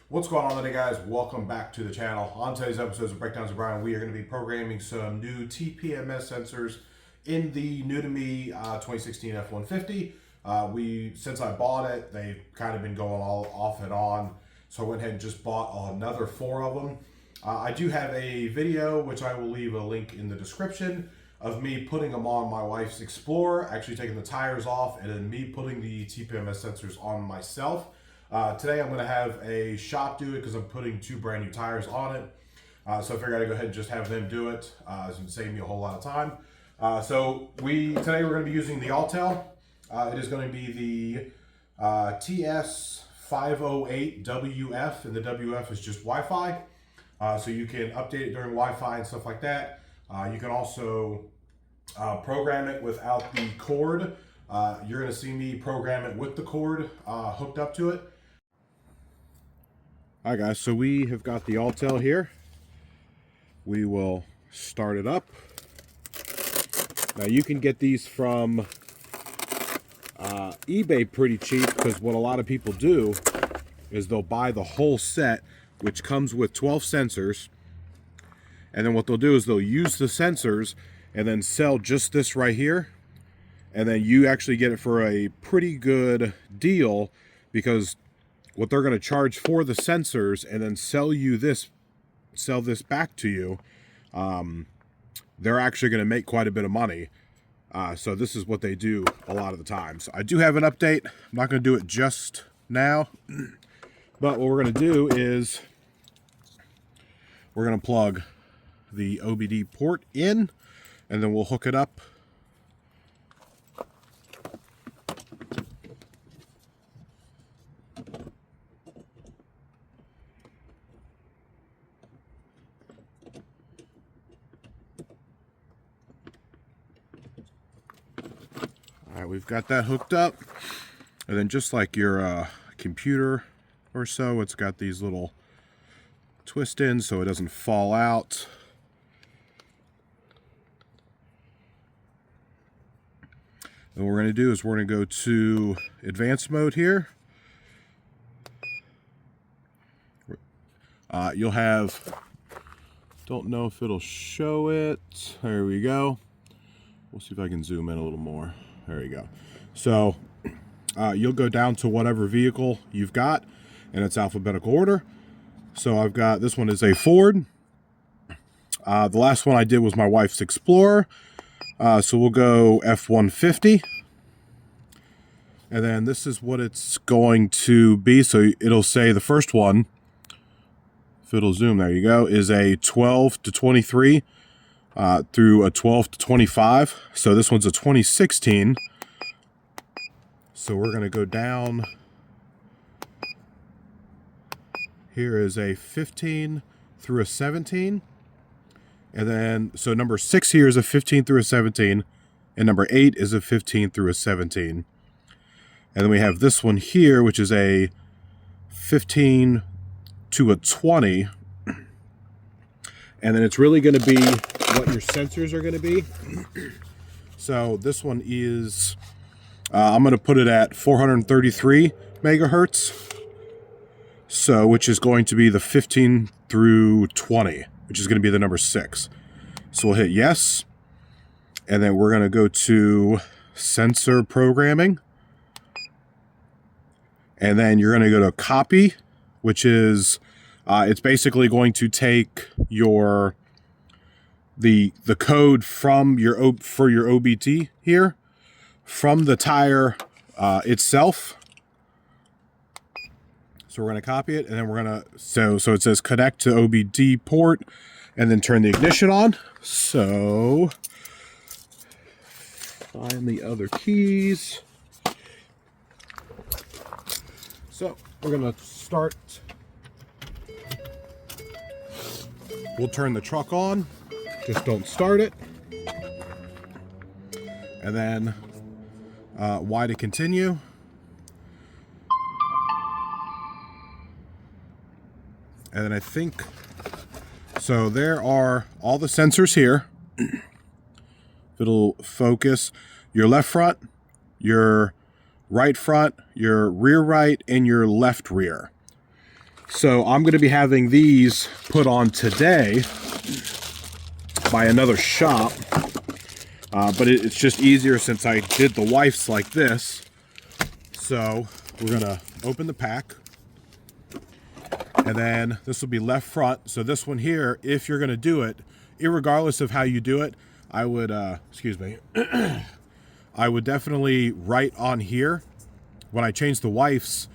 What's going on today, guys? Welcome back to the channel. On today's episodes of Breakdowns of Brian, we are going to be programming some new tpms sensors in the new to me 2016 F-150. Since I bought it, they've kind of been going all off and on, so I went ahead and just bought another 4 of them. I do have a video, which I will leave a link in the description, of me putting them on my wife's Explorer, actually taking the tires off, and then me putting the tpms sensors on myself. Today I'm going to have a shop do it because I'm putting 2 brand new tires on it. So I figured I'd go ahead and just have them do it. It's going to save me a whole lot of time. Today we're going to be using the Autel. It is going to be the TS508WF, and the WF is just Wi-Fi. So you can update it during Wi-Fi and stuff like that. You can also program it without the cord. You're going to see me program it with the cord hooked up to it. Alright guys, so we have got the Autel here. We will start it up. Now you can get these from eBay pretty cheap, because what a lot of people do is they'll buy the whole set, which comes with 12 sensors, and then what they'll do is they'll use the sensors and then sell just this right here, and then you actually get it for a pretty good deal, because what they're going to charge for the sensors and then sell this back to you, they're actually going to make quite a bit of money. So this is what they do a lot of the time. So I do have an update. I'm not going to do it just now, but what we're going to do is we're going to plug the OBD port in, and then we'll hook it up. Alright, we've got that hooked up, and then just like your computer or so, it's got these little twist ins so it doesn't fall out. And what we're going to do is we're going to go to advanced mode here. You'll have, don't know if it'll show it. There we go. We'll see if I can zoom in a little more. There you go. So you'll go down to whatever vehicle you've got, and it's alphabetical order. So I've got, this one is a Ford. The last one I did was my wife's Explorer. So we'll go F-150. And then this is what it's going to be. So it'll say the first one, if it'll zoom, there you go, is a 12 to 23 through a 12 to 25. So this one's a 2016. So we're going to go down. Here is a 15 through a 17. And then, so number 6 here is a 15 through a 17. And number 8 is a 15 through a 17. And then we have this one here, which is a 15 to a 20. And then it's really going to be what your sensors are going to be. So this one is, I'm going to put it at 433 megahertz. So, which is going to be the 15 through 20, which is going to be the number 6. So we'll hit yes. And then we're going to go to sensor programming. And then you're going to go to copy, which is, it's basically going to take your, the code from your, for your OBD here, from the tire itself. So we're going to copy it, and then we're going to, so it says connect to OBD port, and then turn the ignition on. So find the other keys. So we're going to start. We'll turn the truck on. Just don't start it. And then Y to continue. And then I think, so there are all the sensors here. It'll focus your left front, your right front, your rear right, and your left rear. So I'm going to be having these put on today by another shop, but it's just easier since I did the wife's like this. So we're going to open the pack, and then this will be left front. So this one here, if you're going to do it, irregardless of how you do it, I would, excuse me, I would definitely write on here. When I changed the wife's,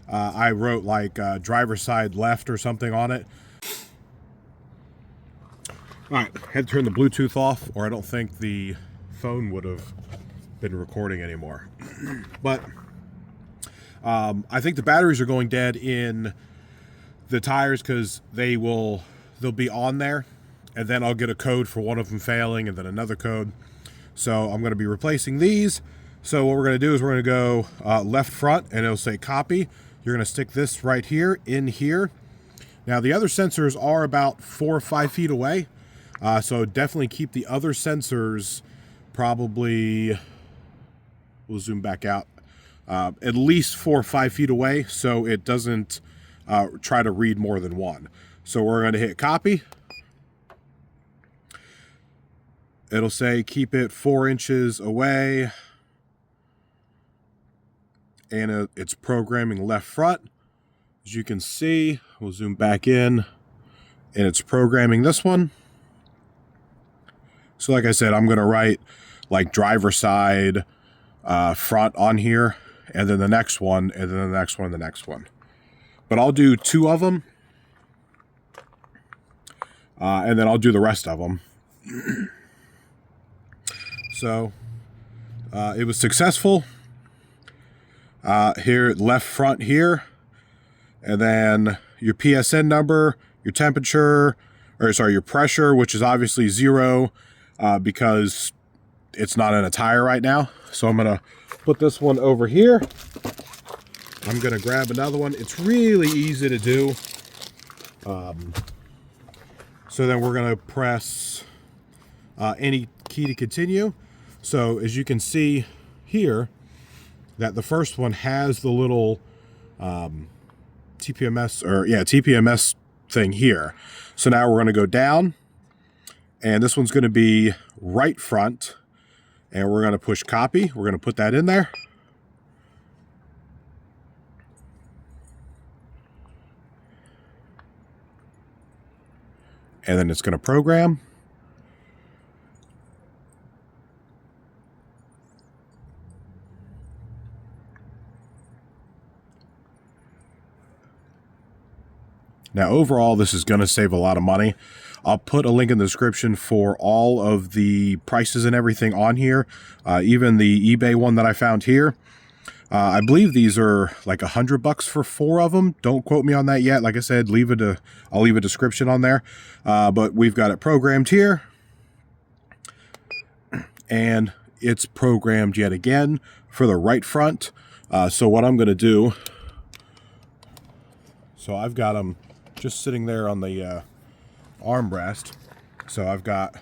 I wrote like driver's side left or something on it. All right, had to turn the Bluetooth off, or I don't think the phone would have been recording anymore. But I think the batteries are going dead in the tires because they'll be on there, and then I'll get a code for one of them failing and then another code. So I'm going to be replacing these. So what we're going to do is we're going to go left front, and it'll say copy. You're going to stick this right here in here. Now the other sensors are about 4 or 5 feet away. So definitely keep the other sensors probably, we'll zoom back out, at least 4 or 5 feet away so it doesn't try to read more than one. So we're going to hit copy. It'll say keep it 4 inches away. And it's programming left front. As you can see, we'll zoom back in, and it's programming this one. So like I said, I'm going to write like driver side front on here, and then the next one, and then the next one, and the next one. But I'll do 2 of them, and then I'll do the rest of them. So it was successful. Here, left front here, and then your PSN number, your temperature, or sorry, your pressure, which is obviously 0 because it's not in a tire right now. So I'm going to put this one over here. I'm going to grab another one. It's really easy to do. So then we're going to press any key to continue. So as you can see here, that the first one has the little TPMS thing here. So now we're going to go down, and this one's going to be right front, and we're going to push copy. We're going to put that in there. And then it's going to program. Now, overall, this is going to save a lot of money. I'll put a link in the description for all of the prices and everything on here. Even the eBay one that I found here. I believe these are like $100 for 4 of them. Don't quote me on that yet. Like I said, I'll leave a description on there. But we've got it programmed here. And it's programmed yet again for the right front. So what I'm going to do, so I've got them just sitting there on the armrest. So I've got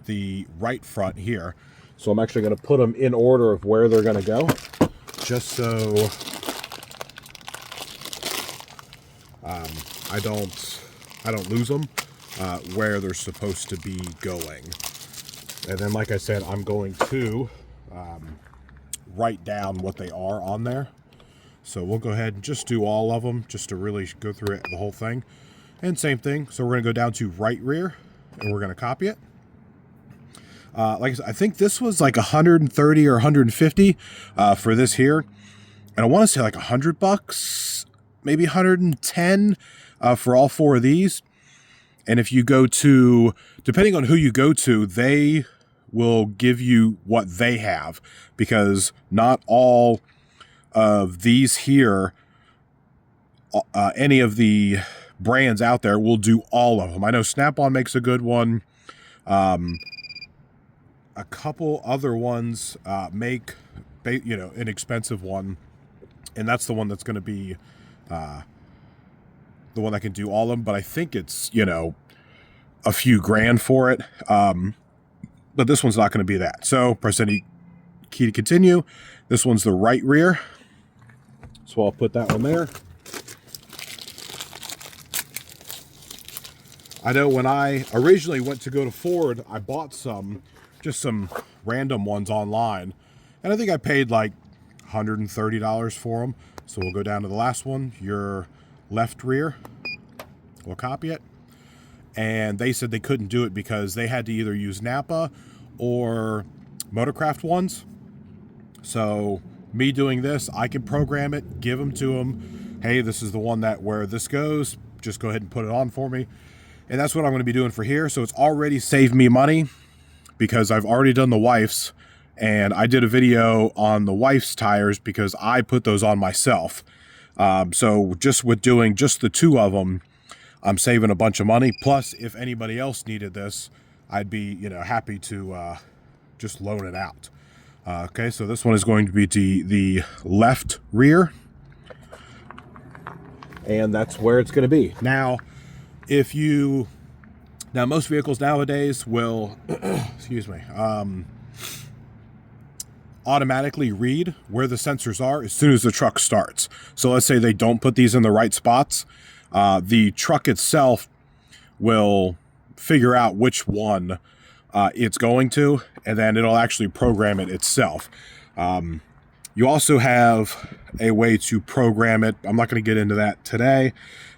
the right front here. So I'm actually going to put them in order of where they're going to go, just so I don't lose them where they're supposed to be going. And then, like I said, I'm going to write down what they are on there. So we'll go ahead and just do all of them, just to really go through the whole thing. And same thing. So we're going to go down to right rear, and we're going to copy it. Like I said, I think this was like 130 or 150 for this here. And I want to say like $100, maybe 110 for all 4 of these. And if you go to, depending on who you go to, they will give you what they have, because not all of these here, any of the brands out there will do all of them. I know Snap-on makes a good one. A couple other ones make, an expensive one, and that's the one that's going to be the one that can do all of them. But I think it's, a few grand for it. But this one's not going to be that. So press any key to continue. This one's the right rear. So I'll put that one there. I know when I originally went to go to Ford, I bought just some random ones online. And I think I paid like $130 for them. So we'll go down to the last one, your left rear. We'll copy it. And they said they couldn't do it because they had to either use Napa or Motorcraft ones. So me doing this, I can program it, give them to them. Hey, this is the one that where this goes. Just go ahead and put it on for me. And that's what I'm going to be doing for here. So it's already saved me money because I've already done the wife's. And I did a video on the wife's tires because I put those on myself. So just with doing just the two of them, I'm saving a bunch of money. Plus, if anybody else needed this, I'd be, happy to just loan it out. Okay, so this one is going to be the left rear. And that's where it's going to be. Now, most vehicles nowadays will, excuse me, automatically read where the sensors are as soon as the truck starts. So let's say they don't put these in the right spots. The truck itself will figure out which one it's going to, and then it'll actually program it itself. You also have a way to program it. I'm not going to get into that today.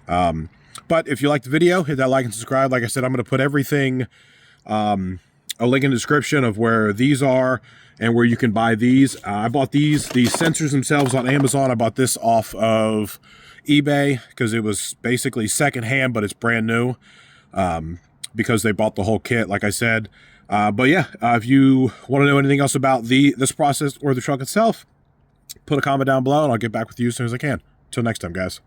But if you like the video, hit that like and subscribe. Like I said, I'm going to put everything, a link in the description of where these are and where you can buy these. I bought these sensors themselves on Amazon. I bought this off of eBay because it was basically secondhand, but it's brand new because they bought the whole kit, like I said. But yeah, if you want to know anything else about this process or the truck itself, put a comment down below and I'll get back with you as soon as I can. Till next time, guys.